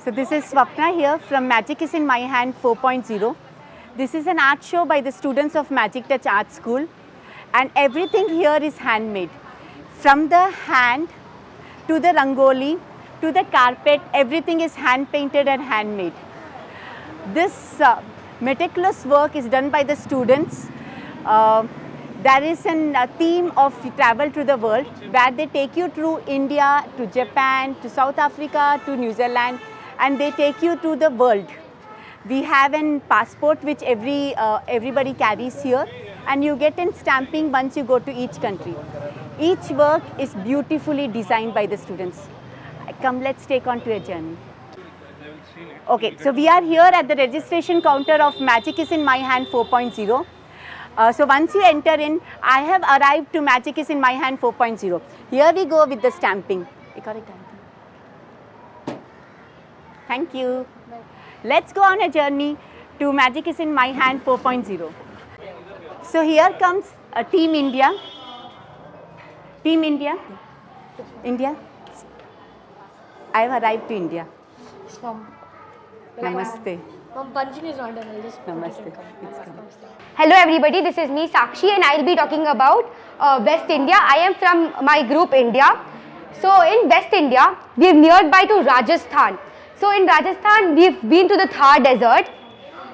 So this is Swapna here from Magic is in My Hand 4.0. This is an art show by the students of MagicTouch Art School, and everything here is handmade. From the hand to the rangoli to the carpet, everything is hand painted and handmade. This meticulous work is done by the students. There is a theme of travel to the world where they take you through India to Japan to South Africa to New Zealand, and they take you to the world. We have a passport which everybody carries here, and you get in stamping once you go to each country. Each work is beautifully designed by the students. Come, let's take on to a journey. Okay, so we are here at the registration counter of Magic is in My Hand 4.0. So once you enter in, I have arrived to Magic is in My Hand 4.0. Here we go with the stamping. Thank you. Let's go on a journey to Magic is in My Hand 4.0. So here comes Team India. Team India. India. I have arrived to India. Namaste. Punching is not done. Namaste. It's coming. Hello everybody, this is me Sakshi and I will be talking about West India. I am from my group India. So in West India, we are nearby to Rajasthan. So in Rajasthan, we have been to the Thar Desert,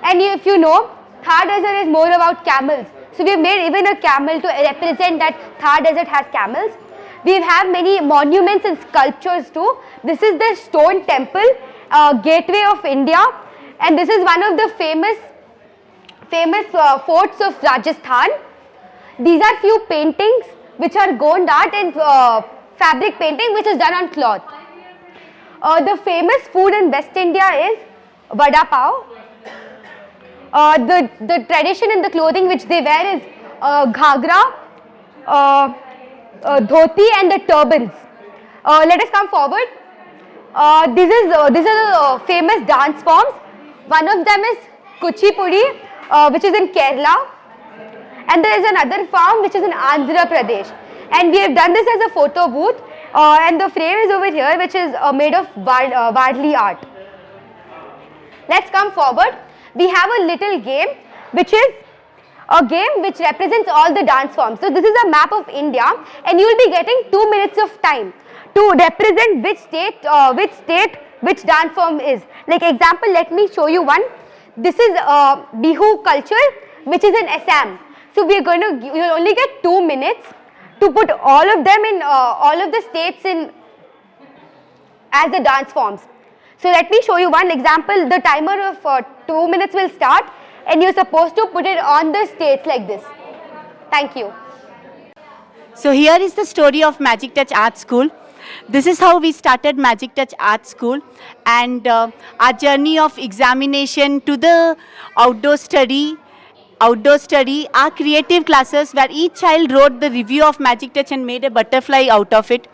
and if you know, Thar Desert is more about camels. So we have made even a camel to represent that Thar Desert has camels. We have many monuments and sculptures too. This is the stone temple, gateway of India, and this is one of the famous forts of Rajasthan. These are few paintings which are Gowda art and fabric painting which is done on cloth. The famous food in West India is vada pav. The tradition in the clothing which they wear is ghagra, dhoti and the turbans. Let us come forward. These are the famous dance forms. One of them is Kuchipudi, which is in Kerala, and there is another form which is in Andhra Pradesh. And we have done this as a photo booth, and the frame is over here, which is made of Wadli art. Let's come forward. We have a little game, which is a game which represents all the dance forms. So this is a map of India, and you will be getting 2 minutes of time to represent which dance form is. Like example, let me show you one. This is Bihu culture, which is in Assam. So we are going to, you will only get 2 minutes to put all of them in all of the states in as the dance forms. So let me show you one example. The timer of 2 minutes will start, and you're supposed to put it on the states like this. Thank you. So here is the story of MagicTouch Art School. This is how we started MagicTouch Art School, and our journey of examination to the outdoor study, our creative classes where each child wrote the review of MagicTouch and made a butterfly out of it.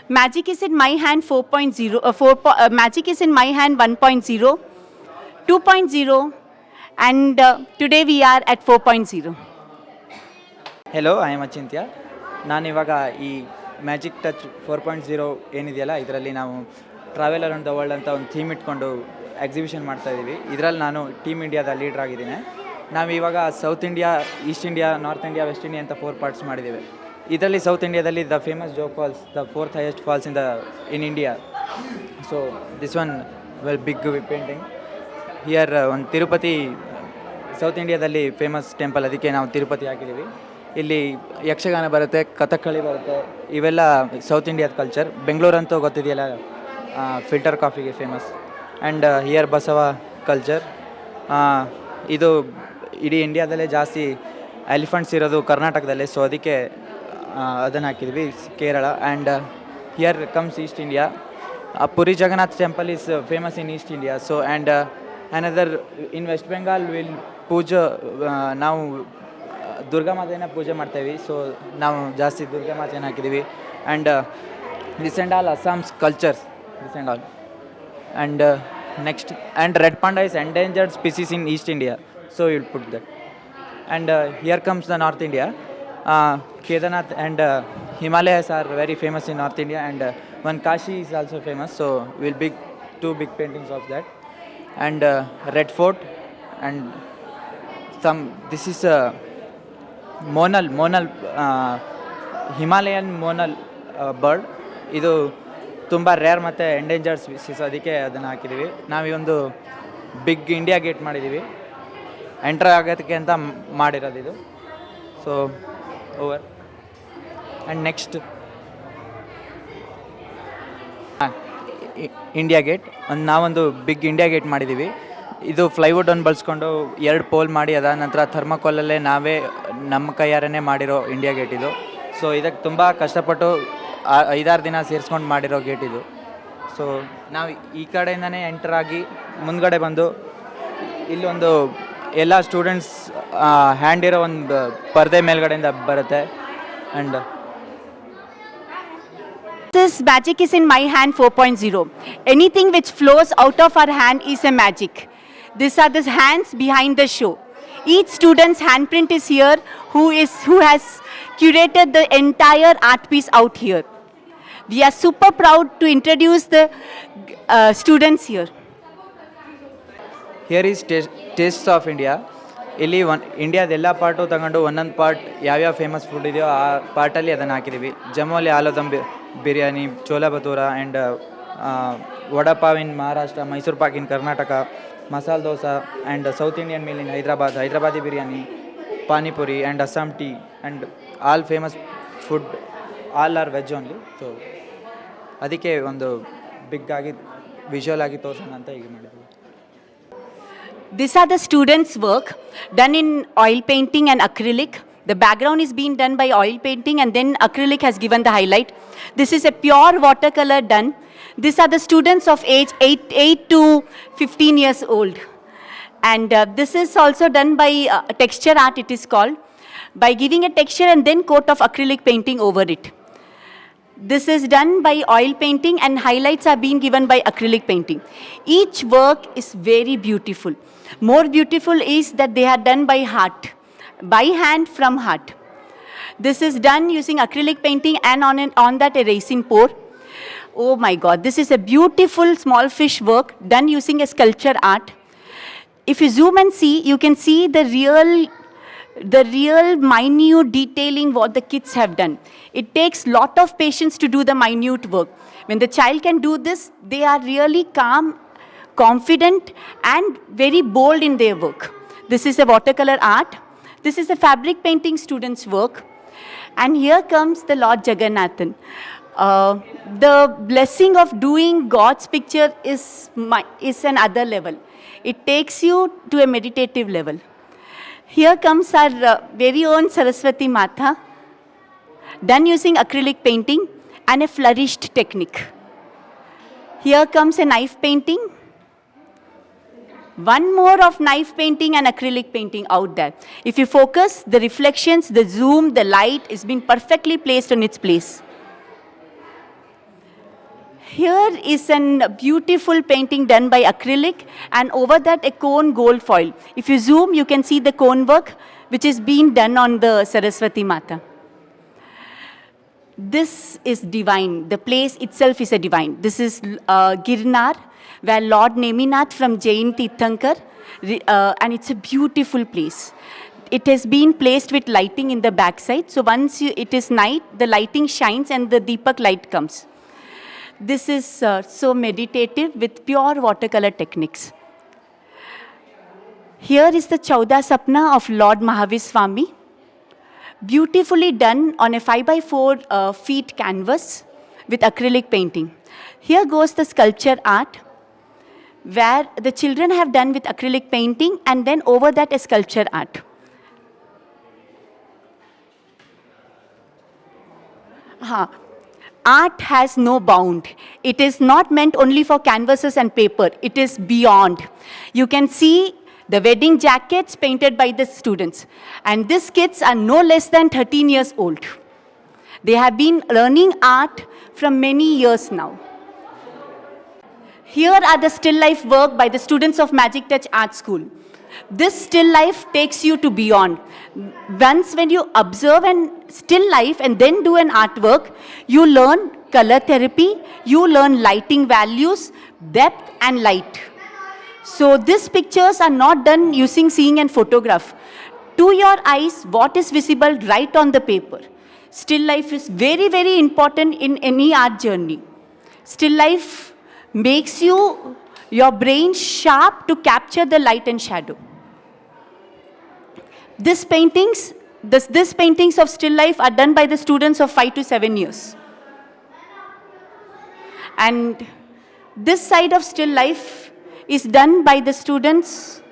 Magic is in My Hand 4.0, Magic is in My Hand 1.0, 2.0, and today we are at 4.0. Hello, I am Achintya. ನಾನು ಇವಾಗ ಈ magic touch 4.0 ಏನಿದೆಯಲ್ಲ ಇದರಲ್ಲಿ ನಾವು travel around the world ಅಂತ ಒಂದು theme ಇಟ್ಕೊಂಡು exhibition ಮಾಡ್ತಾಯಿದ್ದೀವಿ. ಇದರಲ್ಲಿ ನಾನು ಟೀಮ್ ಇಂಡಿಯಾದ ಲೀಡ್ರ್ ಆಗಿದ್ದೀನಿ. ನಾವು ಇವಾಗ south India, east India, north India, west India ಅಂತ 4 ಪಾರ್ಟ್ಸ್ ಮಾಡಿದ್ದೀವಿ. ಇದರಲ್ಲಿ ಸೌತ್ ಇಂಡಿಯಾದಲ್ಲಿ the famous Jog falls, the 4th highest falls in India. So this one well big painting here. ಒಂದು ತಿರುಪತಿ ಸೌತ್ ಇಂಡಿಯಾದಲ್ಲಿ ಫೇಮಸ್ ಟೆಂಪಲ್, ಅದಕ್ಕೆ ನಾವು ತಿರುಪತಿ ಹಾಕಿದ್ದೀವಿ. ಇಲ್ಲಿ ಯಕ್ಷಗಾನ ಬರುತ್ತೆ, ಕಥಕ್ಕಳಿ ಬರುತ್ತೆ, ಇವೆಲ್ಲ ಸೌತ್ ಇಂಡಿಯಾದ ಕಲ್ಚರ್. ಬೆಂಗಳೂರು ಅಂತೂ ಗೊತ್ತಿದೆಯಲ್ಲ, ಫಿಲ್ಟರ್ ಕಾಫಿಗೆ famous. And here Basava culture. ಇದು ಇಡೀ ಇಂಡಿಯಾದಲ್ಲೇ ಜಾಸ್ತಿ ಎಲಿಫೆಂಟ್ಸ್ ಇರೋದು ಕರ್ನಾಟಕದಲ್ಲೇ, ಸೊ ಅದಕ್ಕೆ ಅದನ್ನು ಹಾಕಿದ್ವಿ, Kerala. And here comes east India. Puri Jagannath temple is famous in east India. So and another in west Bengal will ಪೂಜೆ, ನಾವು ದುರ್ಗಾ ಮಾತೆಯನ್ನು ಪೂಜೆ ಮಾಡ್ತೇವೆ. ಸೊ ನಾವು ಜಾಸ್ತಿ ದುರ್ಗಾ ಮಾತೆಯನ್ನು ಹಾಕಿದ್ದೀವಿ. And this and all Assam's cultures, this and all. And next, and red panda is endangered species in east India, so will put that. And here comes the north India. Kedarnath and Himalayas are very famous in North India, and one Kashi is also famous, so we'll big two big paintings of that, and Red Fort, and this is a monal Himalayan monal bird. ಇದು ತುಂಬ rare ಮತ್ತು endangered species, ಅದಕ್ಕೆ ಅದನ್ನು ಹಾಕಿದ್ದೀವಿ. ನಾವು ಈ ಒಂದು big India gate ಮಾಡಿದ್ದೀವಿ, ಎಂಟರ್ ಆಗೋದಕ್ಕೆ ಅಂತ ಮಾಡಿರೋದು ಇದು. So over. And next India gate, ನಾವೊಂದು ಬಿಗ್ ಇಂಡಿಯಾ ಗೇಟ್ ಮಾಡಿದ್ದೀವಿ. ಇದು ಪ್ಲೈವುಡನ್ನು ಬಳಸ್ಕೊಂಡು 2 ಪೋಲ್ ಮಾಡಿ ಅದಾದ ನಂತರ ಥರ್ಮಾಕೋಲಲ್ಲೇ ನಾವೇ ನಮ್ಮ ಕೈಯಾರೇ ಮಾಡಿರೋ ಇಂಡಿಯಾ ಗೇಟ್ ಇದು. ಸೊ ಇದಕ್ಕೆ ತುಂಬ ಕಷ್ಟಪಟ್ಟು 5-6 ದಿನ ಸೇರಿಸ್ಕೊಂಡು ಮಾಡಿರೋ ಗೇಟ್ ಇದು. ಸೊ ನಾವು ಈ ಕಡೆಯಿಂದನೇ ಎಂಟರ್ ಆಗಿ ಮುಂದ್ಗಡೆ ಬಂದು ಇಲ್ಲೊಂದು ಎಲ್ಲ ಸ್ಟೂಡೆಂಟ್ಸ್ ಹ್ಯಾಂಡ್ ಇರೋ ಒಂದು ಪರದೆ ಮೇಲ್ಗಡೆಯಿಂದ ಬರುತ್ತೆ. And This magic is in my hand 4.0. Anything which flows out of our hand is a magic. These are the hands behind the show. Each student's handprint is here, who has curated the entire art piece out here. We are super proud to introduce the students here. Here is tastes of India. ಇಲ್ಲಿ ಇಂಡಿಯಾದೆಲ್ಲ part ತಗೊಂಡು ಒಂದೊಂದು part ಯಾವ್ಯಾವ famous food ಇದೆಯೋ ಆ ಪಾರ್ಟಲ್ಲಿ ಅದನ್ನು ಹಾಕಿದ್ದೀವಿ. ಜಮ್ಮುವಲ್ಲಿ ಆಲೂದಮ್ biryani, Chola ಭಟೂರಾ, and vada pav ಇನ್ ಮಹಾರಾಷ್ಟ್ರ, ಮೈಸೂರು ಪಾಕ್ ಇನ್ ಕರ್ನಾಟಕ, ಮಸಾಲೆ dosa, and south Indian meal in Hyderabadi biryani, panipuri, and Assam tea, and all famous food, all are veg only. So ಅದಕ್ಕೆ ಒಂದು ಬಿಗ್ ಆಗಿ ವಿಜುವಲ್ ಆಗಿ ತೋರಿಸೋಣ ಅಂತ ಈಗ ಮಾಡಿದ್ವಿ. These are the students' work done in oil painting and acrylic. The background is being done by oil painting and then acrylic has given the highlight. This is a pure watercolor done. These are the students of age 8 to 15 years old. And this is also done by texture art, it is called, by giving a texture and then coat of acrylic painting over it. This is done by oil painting and highlights are being given by acrylic painting. Each work is very beautiful. More beautiful is that they are done by heart, by hand from heart. This is done using acrylic painting and on that a resin pour. Oh my God, this is a beautiful small fish work done using a sculpture art. If you zoom and see, you can see the real minute detailing what the kids have done. It takes lot of patience to do the minute work. When the child can do this, they are really calm, confident and very bold in their work. This is a watercolor art. This is a fabric painting student's work. And here comes the Lord Jagannathan. The blessing of doing God's picture is another level. It takes you to a meditative level. Here comes our very own Saraswati Mata, done using acrylic painting and a flourished technique. Here comes a knife painting. One more of knife painting and acrylic painting out there. If you focus, the reflections, the zoom, the light is being perfectly placed on its place. Here is a beautiful painting done by acrylic and over that a cone gold foil. If you zoom, you can see the cone work which is being done on the Saraswati Mata. This is divine. The place itself is a divine. This is Girnar, where Lord Neminath from Jain Tirthankar, and it's a beautiful place. It has been placed with lighting in the backside. So once it is night, the lighting shines and the Deepak light comes. This is so meditative with pure watercolor techniques. Here is the Chauda Sapna of Lord Mahavir Swami, beautifully done on a 5x4 feet canvas with acrylic painting. Here goes the sculpture art, where the children have done with acrylic painting and then over that a sculpture art. Art has no bound. It is not meant only for canvases and paper. It is beyond. You can see the wedding jackets painted by the students. And these kids are no less than 13 years old. They have been learning art from many years now. Here are the still life work by the students of MagicTouch Art School. This still life takes you to beyond. Once when you observe a still life and then do an artwork, you learn color therapy, you learn lighting values, depth and light. So these pictures are not done using seeing and photograph. To your eyes, what is visible right on the paper. Still life is very, very important in any art journey. Still life makes your brain sharp to capture the light and shadow. These paintings of still life are done by the students of 5 to 7 years. And this side of still life is done by the students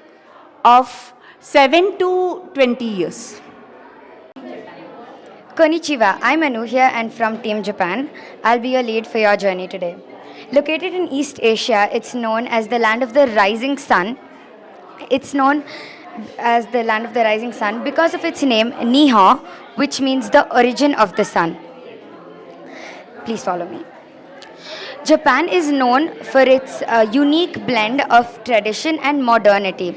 of 7 to 20 years. Konnichiwa, I'm Anu here and from Team Japan. I'll be your lead for your journey today. Located in East Asia, it's known as the land of the rising sun. It's known as the land of the rising sun because of its name, Nihon, which means the origin of the sun. Please follow me. Japan is known for its unique blend of tradition and modernity.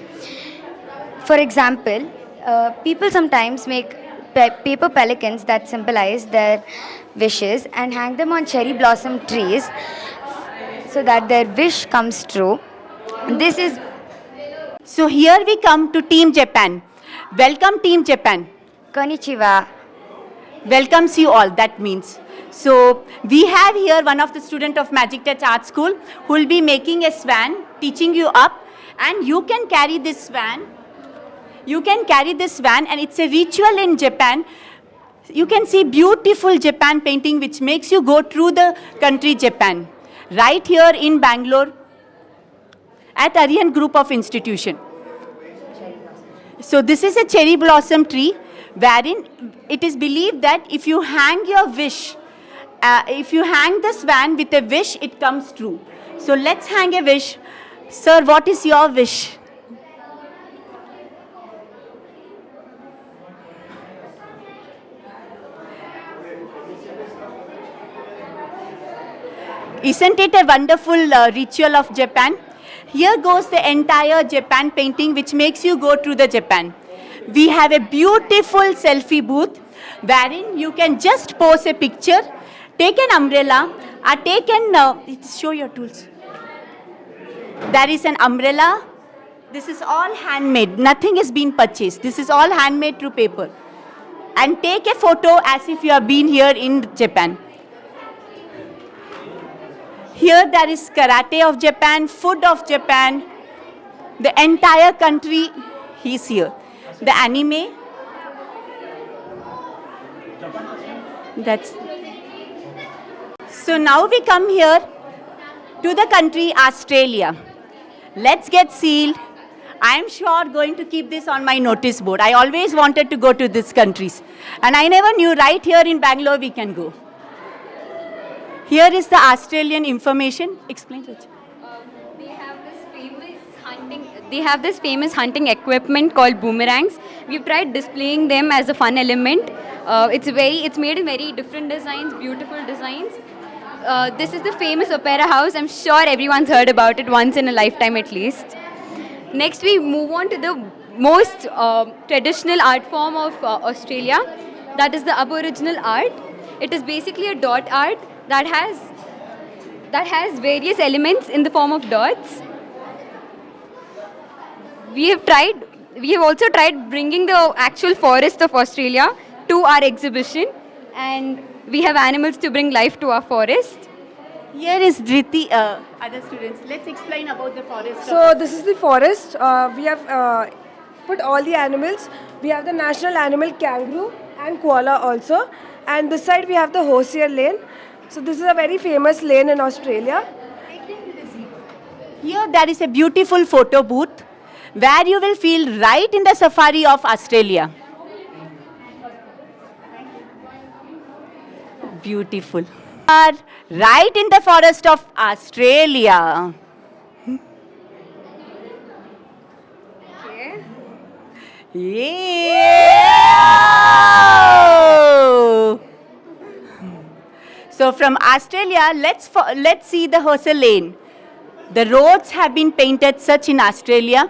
For example, people sometimes make paper pelicans that symbolize their wishes and hang them on cherry blossom trees so that their wish comes true. So here we come to Team Japan. Welcome Team Japan. Konnichiwa. Welcomes you all, that means. So we have here one of the students of MagicTouch Art School who will be making a swan, teaching you up, and you can carry this swan. You can carry this swan, and it's a ritual in Japan. You can see beautiful Japan painting which makes you go through the country Japan. Right here in Bangalore at Arihant group of institution. So this is a cherry blossom tree wherein it is believed that if you hang your wish, if you hang the swan with a wish, it comes true. So let's hang a wish. Sir, what is your wish? Isn't it a wonderful ritual of Japan? Here goes the entire Japan painting which makes you go through the Japan. We have a beautiful selfie booth wherein you can just pose a picture, take an umbrella, or show your tools. There is an umbrella. This is all handmade. Nothing has been purchased. This is all handmade through paper. And take a photo as if you have been here in Japan. Here there is karate of Japan, food of Japan, the entire country is here. The anime, So now we come here to the country Australia. Let's get sealed. I am sure going to keep this on my notice board. I always wanted to go to these countries. And I never knew right here in Bangalore we can go. Here is the Australian information. Explain, Raj. They have this famous hunting equipment called boomerangs. We've tried displaying them as a fun element. It's made in very different designs, beautiful designs. This is the famous opera house. I'm sure everyone's heard about it once in a lifetime at least. Next we move on to the most traditional art form of Australia. That is the Aboriginal art. It is basically a dot art that has various elements in the form of dots. We have also tried bringing the actual forest of Australia to our exhibition, and we have animals to bring life to our forest. Here is Dhriti, other students. Let's explain about the forest. So this is the forest. We have put all the animals. We have the national animal kangaroo and koala also. And this side we have the Hosier lane. So this is a very famous lane in Australia. Here there is a beautiful photo booth where you will feel right in the safari of Australia. Beautiful. Right in the forest of Australia. Okay. Yeah! So from Australia, let's see the Hosier lane. The roads have been painted such in Australia,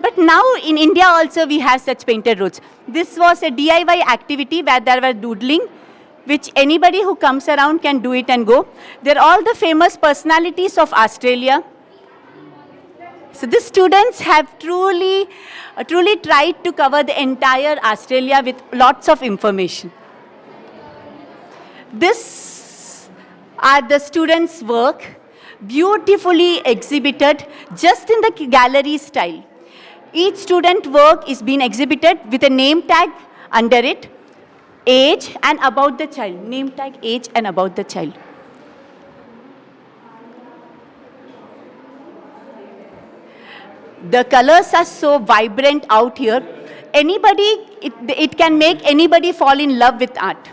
but now in India also we have such painted roads. This was a DIY activity where there were doodling. which anybody who comes around can do it and go. They're all the famous personalities of Australia. So the students have truly tried to cover the entire Australia with lots of information. This are the students' work, beautifully exhibited just in the gallery style. Each student work is being exhibited with a name tag under it, age and about the child. Name tag, age and about the child. The colors are so vibrant out here. Anybody, it can make anybody fall in love with art.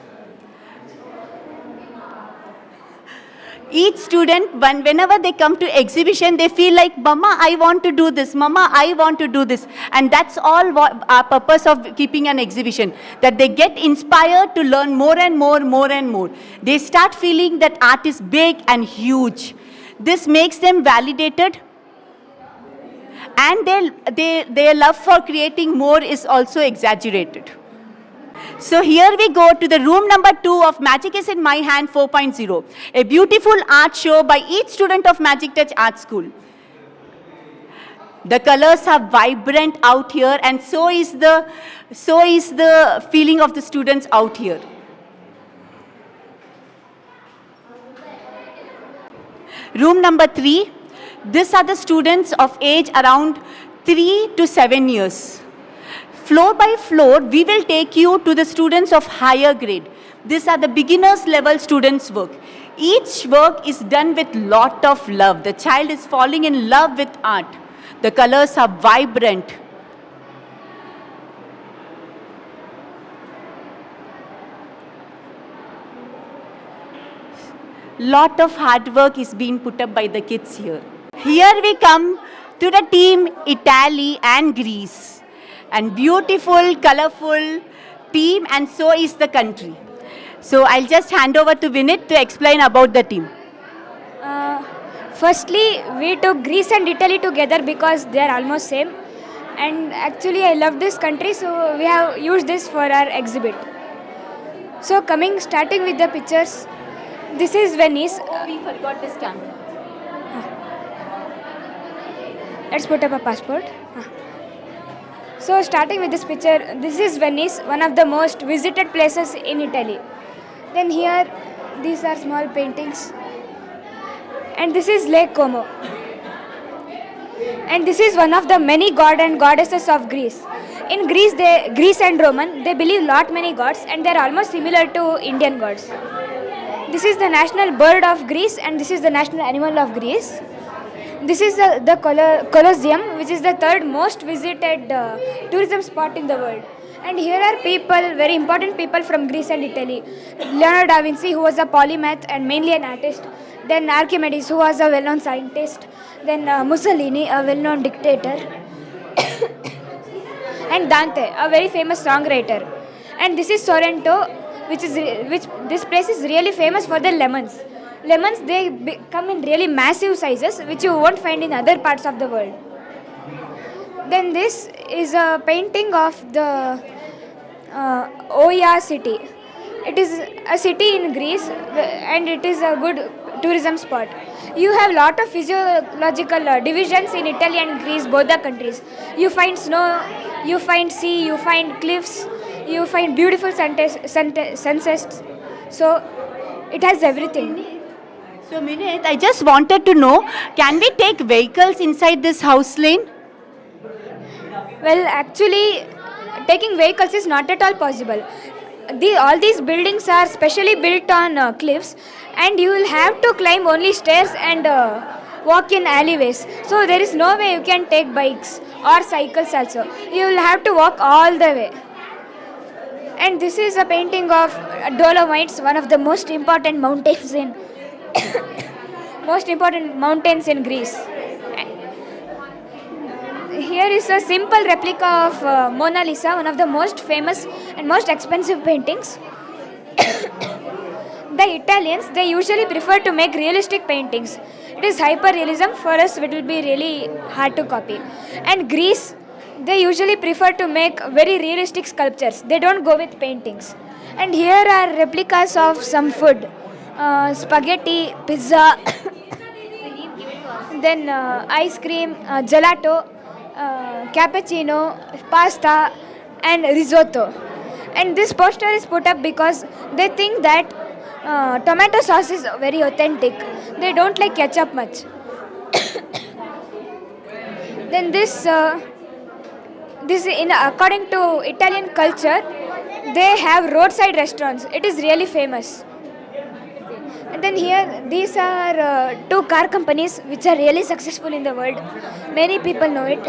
Each student, whenever they come to exhibition, they feel like, Mama, I want to do this. Mama, I want to do this. And that's all our purpose of keeping an exhibition, that they get inspired to learn more and more. They start feeling that art is big and huge. This makes them validated, and their love for creating more is also exaggerated. So here we go to the room number 2 of Magic is in My Hand 4.0, a beautiful art show by each student of MagicTouch Art School. The colors are vibrant out here, and so is the feeling of the students out here. Room number 3. These are the students of age around 3 to 7 years. Floor by floor, we will take you to the students of higher grade. These are the beginners level students' work. Each work is done with lot of love. The child is falling in love with art. The colors are vibrant. Lot of hard work is being put up by the kids here. Here we come to the team Italy and Greece. And beautiful, colorful team, and so is the country. So I'll just hand over to Vinit to explain about the team. Firstly, we took Greece and Italy together because they are almost same. And actually I love this country, so we have used this for our exhibit. So starting with the pictures, this is Venice. Oh, we forgot this camera. Let's put up a passport. So starting with this picture, this is Venice, one of the most visited places in Italy. Then here, these are small paintings. And this is Lake Como. And this is one of the many god and goddesses of Greece. In Greece, Greece and Roman, they believe many gods, and they are almost similar to Indian gods. This is the national bird of Greece, and this is the national animal of Greece. This is the Colosseum, which is the third most visited tourism spot in the world. And here are people, very important people from Greece and Italy. Leonardo da Vinci, who was a polymath and mainly an artist. Then Archimedes, who was a well-known scientist. Then Mussolini, a well-known dictator. And Dante, a very famous songwriter. And this is Sorrento, which this place is really famous for the lemons. Lemons, they come in really massive sizes, which you won't find in other parts of the world. Then this is a painting of the Oia city. It is a city in Greece, and it is a good tourism spot. You have lot of physiological divisions in Italy and Greece, both the countries. You find snow, you find sea, you find cliffs, you find beautiful sunsets. So it has everything. So Minit, I just wanted to know, can we take vehicles inside this house lane? Well, actually, taking vehicles is not at all possible. All these buildings are specially built on cliffs, and you will have to climb only stairs and walk in alleyways. So there is no way you can take bikes or cycles also. You will have to walk all the way. And this is a painting of Dolomites, one of the most important mountains in Greece. Here is a simple replica of Mona Lisa, one of the most famous and most expensive paintings. The Italians, they usually prefer to make realistic paintings. It is hyper-realism. For us, it will be really hard to copy. And Greece, they usually prefer to make very realistic sculptures. They don't go with paintings. And here are replicas of some food. Spaghetti, pizza, then ice cream, gelato, cappuccino, pasta and risotto. And this poster is put up because they think that tomato sauce is very authentic. They don't like ketchup much. Then this in according to Italian culture, they have roadside restaurants. It is really famous. And then here, these are two car companies which are really successful in the world. Many people know it.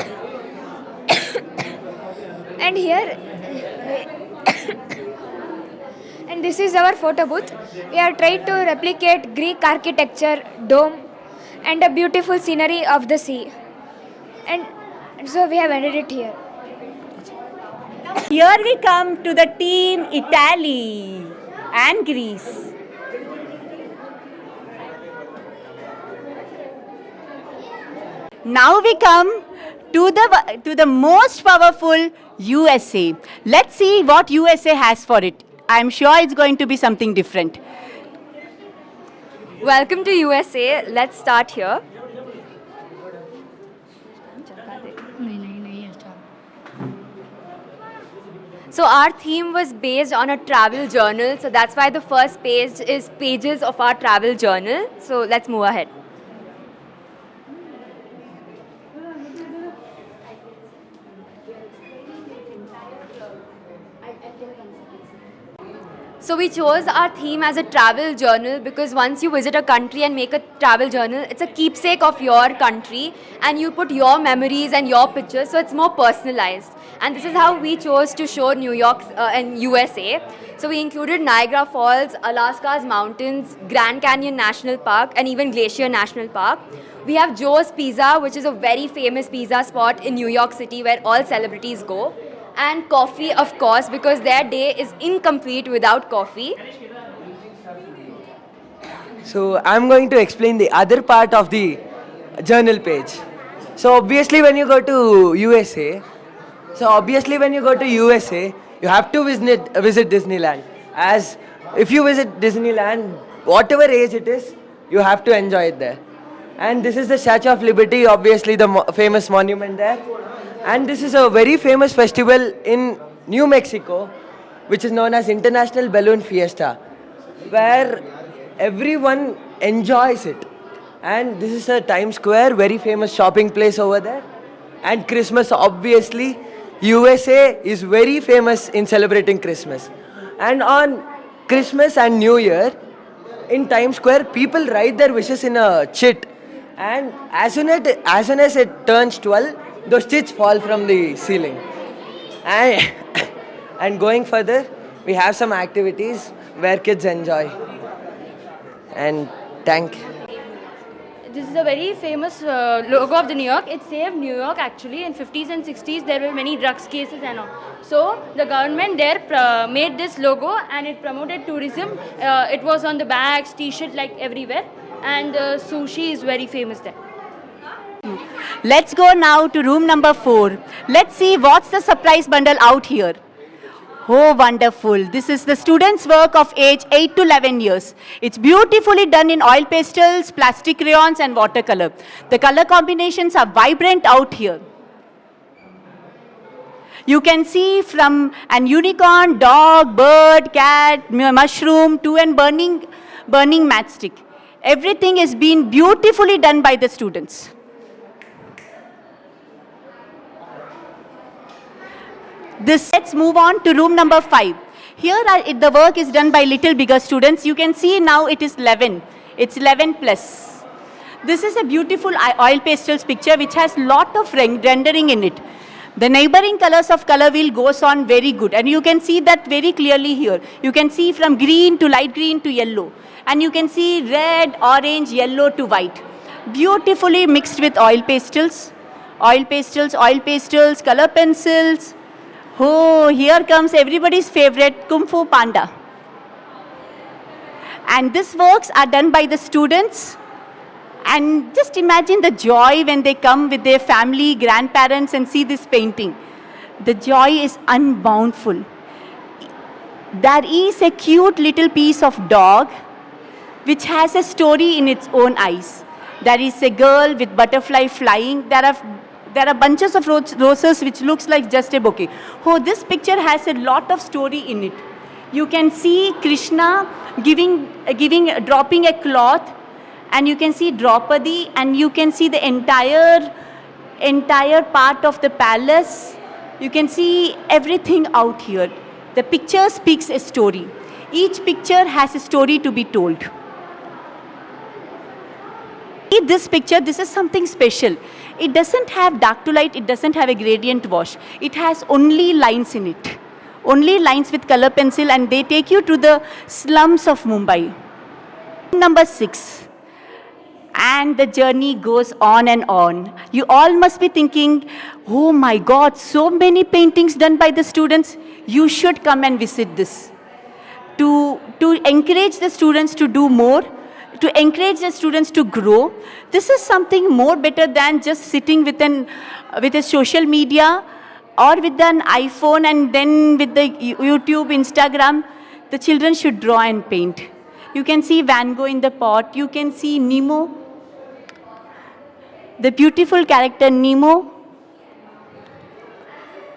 And here, and this is our photo booth. We have tried to replicate Greek architecture, dome, and a beautiful scenery of the sea. And so we have ended it here. Here we come to the team Italy and Greece. Now we come to the most powerful USA. Let's see what USA has for it. I'm sure it's going to be something different. Welcome to USA. Let's start here. So our theme was based on a travel journal. So that's why the first page is pages of our travel journal. So let's move ahead. So we chose our theme as a travel journal because once you visit a country and make a travel journal, it's a keepsake of your country and you put your memories and your pictures, so it's more personalized. And this is how we chose to show New York and USA. So we included Niagara Falls, Alaska's mountains, Grand Canyon National Park, and even Glacier National Park. We have Joe's Pizza, which is a very famous pizza spot in New York City where all celebrities go. And coffee, of course, because their day is incomplete without coffee. So I'm going to explain the other part of the journal page. So obviously when you go to USA, you have to visit Disneyland. As if you visit Disneyland, whatever age it is, you have to enjoy it there. And this is the Statue of Liberty, obviously the famous monument there. And this is a very famous festival in New Mexico, which is known as International Balloon Fiesta, where everyone enjoys it. And this is a Times Square, very famous shopping place over there. And Christmas, obviously, USA is very famous in celebrating Christmas. And on Christmas and New Year, in Times Square, people write their wishes in a chit. And as soon as it turns 12, those chits fall from the ceiling. And going further, we have some activities where kids enjoy. And thank you. This is a very famous logo of the New York. It saved New York actually. In 50s and 60s there were many drugs cases and all. So the government there made this logo and it promoted tourism. It was on the bags, t-shirt, like everywhere. And sushi is very famous there. Let's go now to room number 4. Let's see what's the surprise bundle out here. Oh, wonderful. This is the students' work of age 8 to 11 years. It's beautifully done in oil pastels, plastic crayons and watercolor. The color combinations are vibrant out here. You can see from an unicorn, dog, bird, cat, mushroom to a burning matchstick. Everything is being beautifully done by the students. Let's move on to room number 5. Here the work is done by little bigger students. You can see now it is 11. It's 11 plus. This is a beautiful oil pastels picture which has lot of rendering in it. The neighboring colors of color wheel goes on very good and you can see that very clearly here. You can see from green to light green to yellow and you can see red, orange, yellow to white. Beautifully mixed with oil pastels, color pencils. Oh, here comes everybody's favorite Kung Fu Panda. And these works are done by the students And just imagine the joy when they come with their family, grandparents and see this painting. The joy is unboundful. There is a cute little piece of dog which has a story in its own eyes. There is a girl with butterfly flying. There are bunches of roses which looks like just a bouquet. Oh, this picture has a lot of story in it. You can see Krishna dropping a cloth, and you can see Draupadi, and you can see the entire part of the palace. You can see everything out here. The picture speaks a story. Each picture has a story to be told. In this picture, this is something special. It doesn't have dark to light, it doesn't have a gradient wash. It has only lines in it. Only lines with color pencil, and they take you to the slums of Mumbai. Number 6. And the journey goes on and on. You all must be thinking, oh my God, so many paintings done by the students. You should come and visit this. To encourage the students to do more, to encourage the students to grow. This is something more better than just sitting with a social media or with an iPhone and then with the YouTube, Instagram. The children should draw and paint. You can see Van Gogh in the pot. You can see Nemo, the beautiful character Nemo.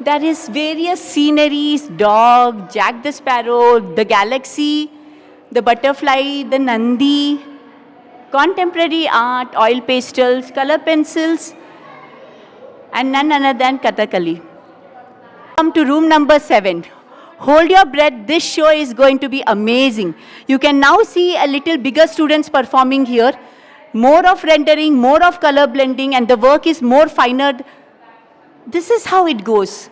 There is various sceneries, dog, Jack the Sparrow, the galaxy, the butterfly, the Nandi, contemporary art, oil pastels, color pencils, and none other than Kathakali. Come to room number 7. Hold your breath, this show is going to be amazing. You can now see a little bigger students performing here. More of rendering, more of color blending, and the work is more finer. This is how it goes.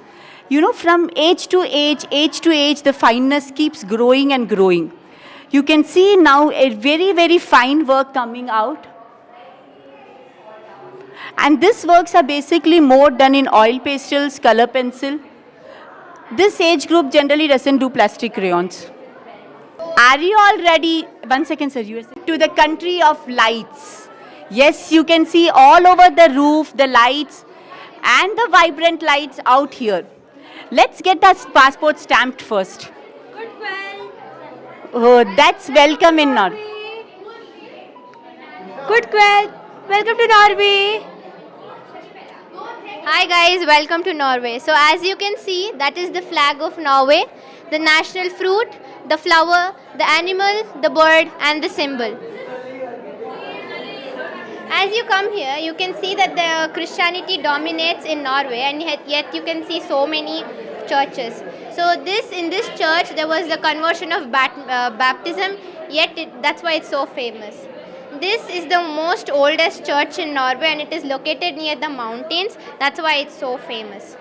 You know, from age to age, the fineness keeps growing and growing. You can see now a very, very fine work coming out. And these works are basically more done in oil pastels, color pencil. This age group generally doesn't do plastic crayons. Are you all ready? 1 second, sir. To the country of lights. Yes, you can see all over the roof, the lights and the vibrant lights out here. Let's get our passport stamped first. Oh, that's welcome in Norway. Good quell. Welcome to Norway. Hi guys, welcome to Norway. So as you can see, that is the flag of Norway, the national fruit, the flower, the animal, the bird and the symbol. As you come here, you can see that the Christianity dominates in Norway, and yet you can see so many churches. So in this church there was the conversion of baptism, yet that's why it's so famous. This is the most oldest church in Norway, and it is located near the mountains. That's why it's so famous.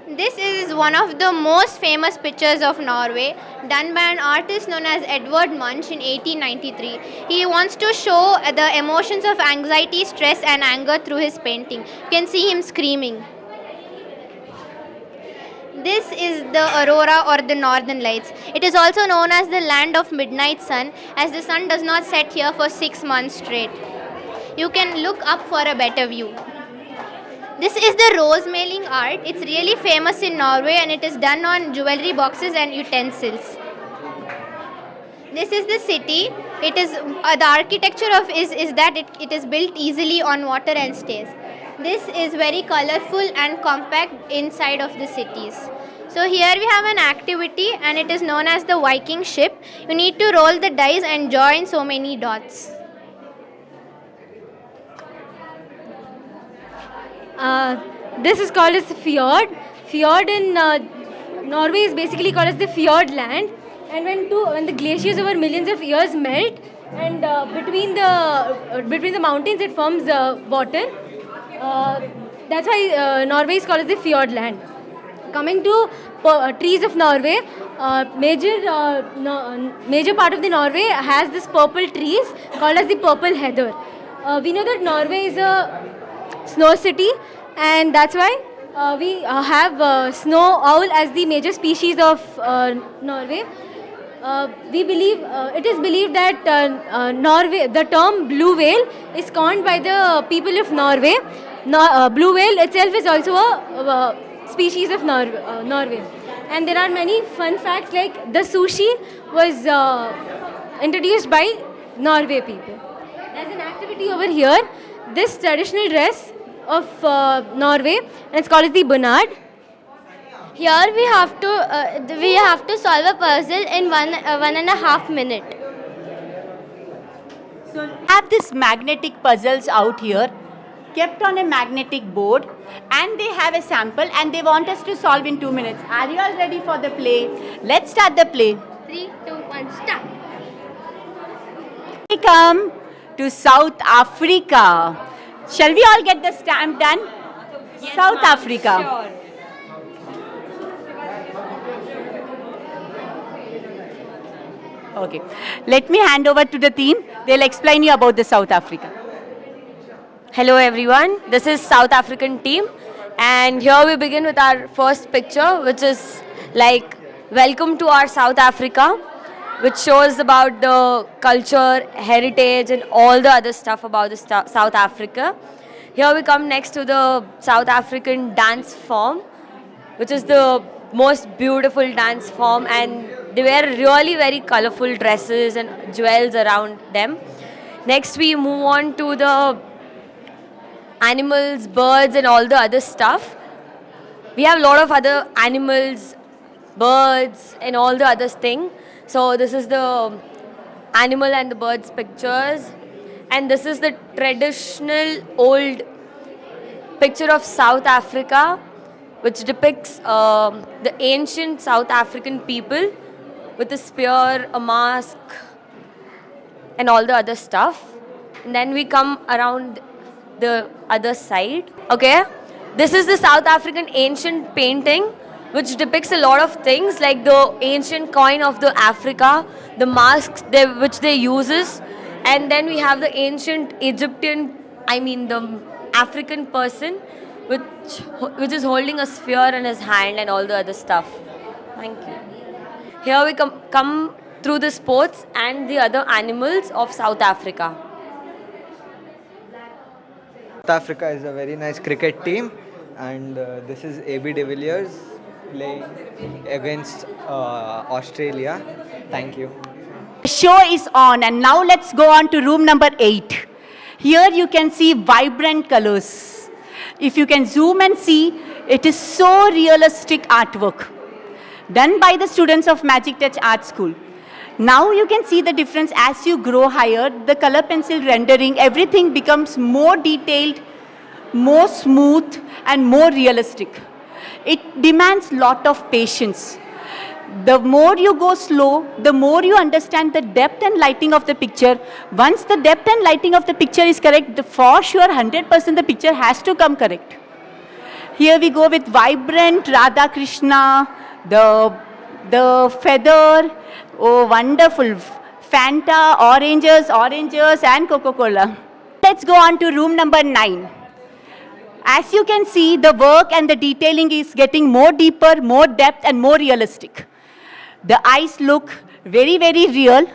This is one of the most famous pictures of Norway, done by an artist known as Edvard Munch in 1893. He wants to show the emotions of anxiety, stress and anger through his painting. You can see him screaming. This is the aurora or the northern lights. It is also known as the land of midnight sun, as the sun does not set here for 6 months straight. You can look up for a better view. This is the rose mailing art. It's really famous in Norway, and it is done on jewelry boxes and utensils. This is the city. It is the architecture of is that it is built easily on water and stays. This is very colorful and compact inside of the cities. So here we have an activity, and it is known as the Viking ship. You need to roll the dice and join so many dots. This is called as the fjord. Fjord in Norway is basically called as the fjord land. And when the glaciers over millions of years melt, and between the mountains it forms water. That's why Norway is called as the fjord land. Coming to trees of Norway, major part of the Norway has this purple trees called as the purple heather. We know that Norway is a snow city, and that's why we have snow owl as the major species of Norway. it is believed that Norway, the term blue whale is coined by the people of Norway. Blue whale itself is also a species of Norway. And there are many fun facts like the sushi was introduced by Norway people. As an activity over here, this traditional dress of Norway, and it's called as the bunad. Here we have to solve a puzzle in 1.5 minutes. So we have these magnetic puzzles out here, kept on a magnetic board, and they have a sample and they want us to solve in 2 minutes. Are you all ready for the play? Let's start the play. 3, 2, 1, start. We come to South Africa. Shall we all get the stamp done? Yes, South Africa. Sure. Okay. Let me hand over to the team. They'll explain you about the South Africa. Hello everyone, this is South African team and here we begin with our first picture which is like welcome to our South Africa, which shows about the culture, heritage and all the other stuff about the South Africa. Here we come next to the South African dance form, which is the most beautiful dance form, and they wear really very colorful dresses and jewels around them. Next we move on to the animals, birds and all the other stuff. We have a lot of other animals, birds and all the other thing. So this is the animal and the birds pictures, and this is the traditional old picture of South Africa, which depicts the ancient South African people with a spear, a mask and all the other stuff. And then we come around the other side. Okay, this is the South African ancient painting which depicts a lot of things like the ancient coin of the Africa, the masks which they uses, and then we have the ancient Egyptian, the African person which is holding a spear in his hand and all the other stuff. Thank you. Here we come through the sports and the other animals of South Africa. South Africa is a very nice cricket team, and this is AB de Villiers playing against Australia. Thank you. The show is on, and now let's go on to room number 8. Here you can see vibrant colors. If you can zoom and see, it is so realistic artwork done by the students of MagicTouch Art School. Now you can see the difference as you grow higher, the color pencil rendering, everything becomes more detailed, more smooth and more realistic. It demands lot of patience. The more you go slow, the more you understand the depth and lighting of the picture. Once the depth and lighting of the picture is correct, for sure 100% the picture has to come correct. Here we go with vibrant Radha Krishna, the feather, oh wonderful, Fanta, oranges and Coca-Cola. Let's go on to room number 9. As you can see, the work and the detailing is getting more deeper, more depth and more realistic. The eyes look very, very real,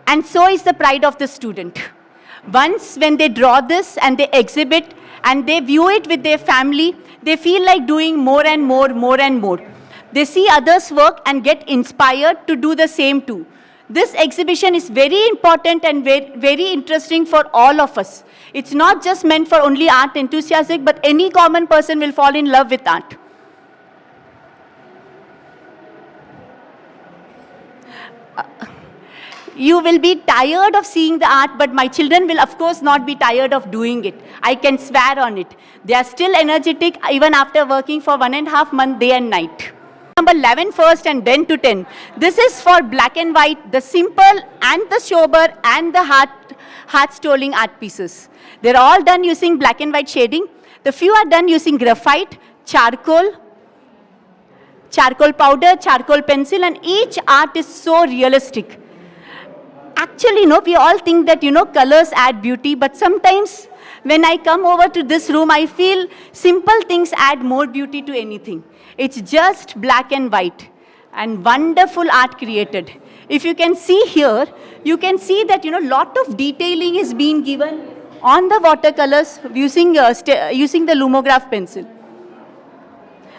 and so is the pride of the student. Once when they draw this and they exhibit and they view it with their family, they feel like doing more and more and more. They see others work and get inspired to do the same too. This exhibition is very important and very interesting for all of us. It's not just meant for only art enthusiasts, but any common person will fall in love with art. You will be tired of seeing the art, but my children will of course not be tired of doing it. I can swear on it. They are still energetic even after working for 1.5 months day and night. Number 11 first and then to 10. This is for black and white, the simple and the sober and the heart-stoling art pieces. They're all done using black and white shading. The few are done using graphite, charcoal powder, charcoal pencil, and each art is so realistic. Actually, we all think that, colors add beauty, but sometimes when I come over to this room, I feel simple things add more beauty to anything. It's just black and white. and wonderful art created. If you can see here, you can see that, lot of detailing is being given on the watercolors using the lumograph pencil.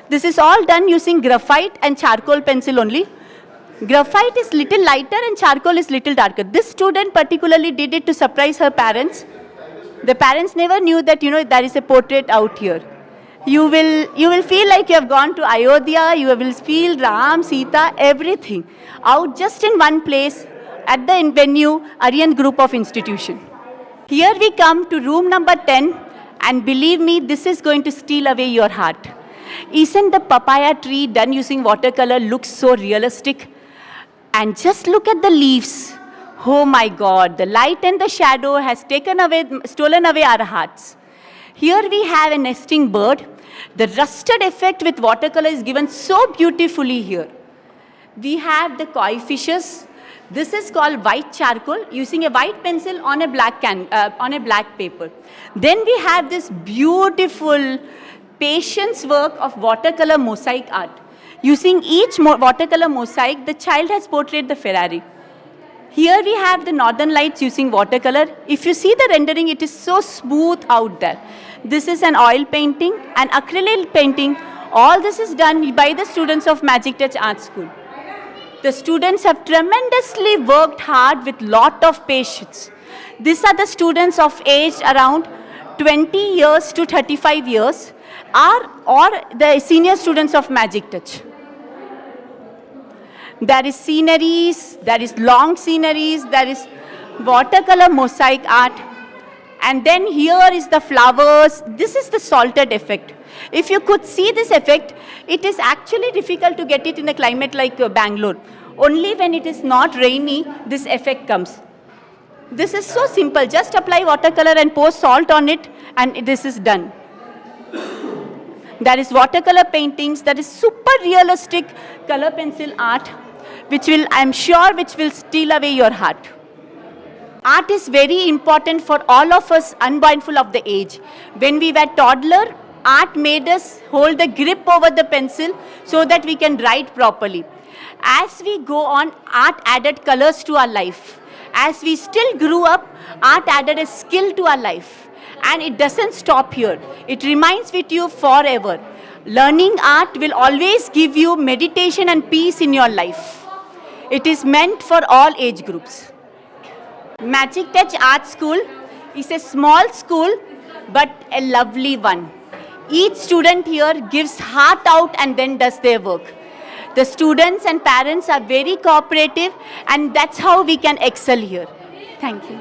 This is all done using graphite and charcoal pencil only. Graphite is little lighter and charcoal is little darker. This student particularly did it to surprise her parents. The parents never knew that, there is a portrait out here. You will feel like you have gone to Ayodhya, you will feel Ram, Sita, everything out just in one place at the venue Arihant group of institution. Here we come to room number 10, and believe me, this is going to steal away your heart. Isn't the papaya tree done using watercolor looks so realistic? And just look at the leaves. Oh my God, the light and the shadow has stolen away our hearts. Here we have a nesting bird. The rusted effect with watercolor is given so beautifully here. We have the koi fishes. This is called white charcoal, using a white pencil on a black paper. Then we have this beautiful patience work of watercolor mosaic art. Using each watercolor mosaic, the child has portrayed the Ferrari. Here we have the northern lights using watercolor. If you see the rendering, it is so smooth out there. This is an oil painting, an acrylic painting. All this is done by the students of MagicTouch Art School. The students have tremendously worked hard with lot of patience. These are the students of age around 20 years to 35 years, or the senior students of MagicTouch. There is sceneries, there is long sceneries, there is watercolor mosaic art. And then here is the flowers. This is the salted effect. If you could see this effect, it is actually difficult to get it in a climate like Bangalore. Only when it is not rainy, this effect comes. This is so simple. Just apply watercolor and pour salt on it, and this is done. There is watercolor paintings. There is super realistic color pencil art, which will, I'm sure, which will steal away your heart. Art is very important for all of us, unmindful of the age. When we were toddler, art made us hold the grip over the pencil so that we can write properly. As we go on, art added colors to our life. As we still grew up, art added a skill to our life. And it doesn't stop here. It remains with you forever. Learning art will always give you meditation and peace in your life. It is meant for all age groups. MagicTouch Art School is a small school, but a lovely one. Each student here gives heart out and then does their work. The students and parents are very cooperative, and that's how we can excel here. Thank you.